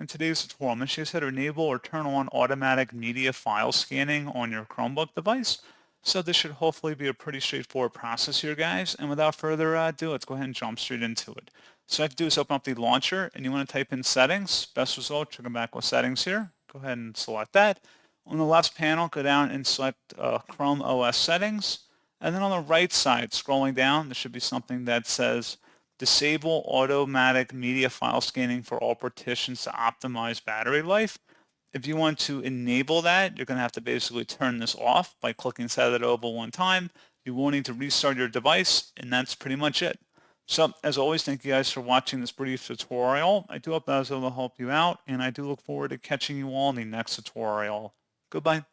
In today's tutorial, I'm going to show you how to enable or turn on automatic media file scanning on your Chromebook device. So this should hopefully be a pretty straightforward process here, guys. And without further ado, let's go ahead and jump straight into it. So what I have to do is open up the launcher, and you want to type in settings. Best result, come back with settings here. Go ahead and select that. On the left panel, go down and select ChromeOS settings. And then on the right side, scrolling down, there should be something that says disable automatic media file scanning for all partitions to optimize battery life. If you want to enable that, you're going to have to basically turn this off by clicking Set It Over one time. You will need to restart your device, and that's pretty much it. So, as always, thank you guys for watching this brief tutorial. I do hope that was able to help you out, and I do look forward to catching you all in the next tutorial. Goodbye.